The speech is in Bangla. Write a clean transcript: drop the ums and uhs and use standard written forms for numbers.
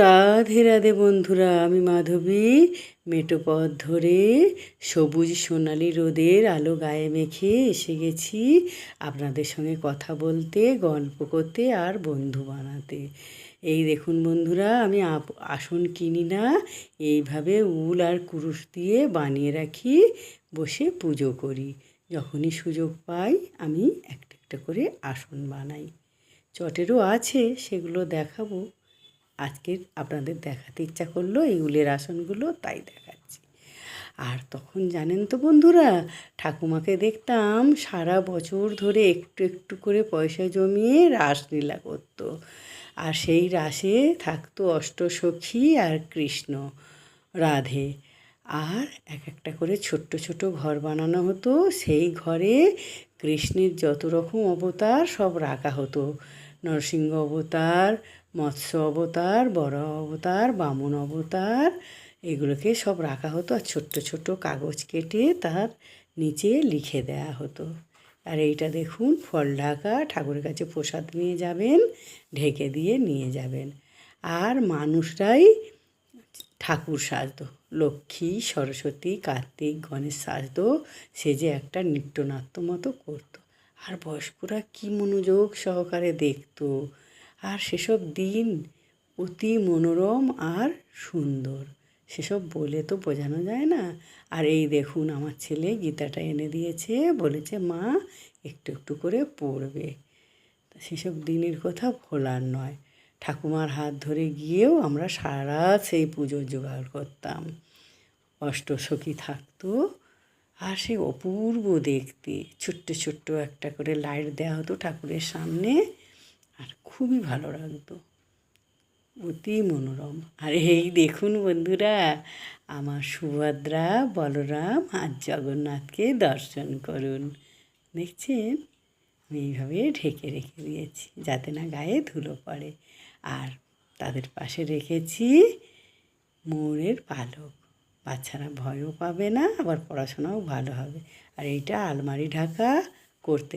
রাধে রাধে বন্ধুরা, আমি মাধবী। মেটো পথ ধরে সবুজ সোনালি রোদের আলো গায়ে মেখে এসে গেছি আপনাদের সঙ্গে কথা বলতে, গল্প করতে আর বন্ধু বানাতে। এই দেখুন বন্ধুরা, আমি আসন কিনি না, এইভাবে উল আর কুরুশ দিয়ে বানিয়ে রাখি, বসে পুজো করি। যখনই সুযোগ পাই আমি একটা একটা করে আসন বানাই। চটেরও আছে, সেগুলো দেখাবো। আজকে আপনাদের দেখাতে ইচ্ছা করলো এই উলের আসনগুলো, তাই দেখাচ্ছি। আর তখন জানেন তো বন্ধুরা, ঠাকুমাকে দেখতাম সারা বছর ধরে একটু একটু করে পয়সা জমিয়ে রাসলীলা করতো। আর সেই রাসে থাকতো অষ্টসখী আর কৃষ্ণ, রাধে। আর এক একটা করে ছোট্ট ছোট ঘর বানানো হতো, সেই ঘরে কৃষ্ণের যত রকম অবতার সব রাখা হতো। নরসিংহ অবতার, মৎস্য অবতার, বড় অবতার, বামন অবতার, এগুলোকে সব রাখা হতো। আর ছোট্ট ছোট্ট কাগজ কেটে তার নিচে লিখে দেয়া হতো। আর এইটা দেখুন, ফল ঢাকা, ঠাকুরের কাছে প্রসাদ নিয়ে যাবেন, ঢেকে দিয়ে নিয়ে যাবেন। আর মানুষরাই ঠাকুর সাজতো, লক্ষ্মী, সরস্বতী, কার্তিক, গণেশ সাজতো, সেজে একটা নৃত্যনাট্য মতো করতো। আর বয়স্করা কী মনোযোগ সহকারে দেখতো। আর সেসব দিন অতি মনোরম আর সুন্দর, সেসব বলে তো বোঝানো যায় না। আর এই দেখুন, আমার ছেলে গীতাটা এনে দিয়েছে, বলেছে মা একটু একটু করে পড়বে। সেসব দিনের কথা ভোলার নয়। ঠাকুমার হাত ধরে গিয়েও আমরা সারা রাত সেই পুজোর জোগাড় করতাম। অষ্টসখী থাকতো, আর সে অপূর্ব দেখতে। ছোট্ট ছোট্ট একটা করে লাইট দেওয়া হতো ঠাকুরের সামনে, আর খুবই ভালো লাগতো, অতি মনোরম। আর এই দেখুন বন্ধুরা, আমার সুভদ্রা, বলরাম আর জগন্নাথকে দর্শন করুন। দেখছেন, আমি এইভাবে ঢেকে রেখে দিয়েছি যাতে না গায়ে ধুলো পড়ে। আর তাদের পাশে রেখেছি ময়ূরের পালক, বাচ্চারা ভয়ও পাবে না, আবার পড়াশোনাও ভালো হবে। আর এইটা আলমারি ঢাকা করতে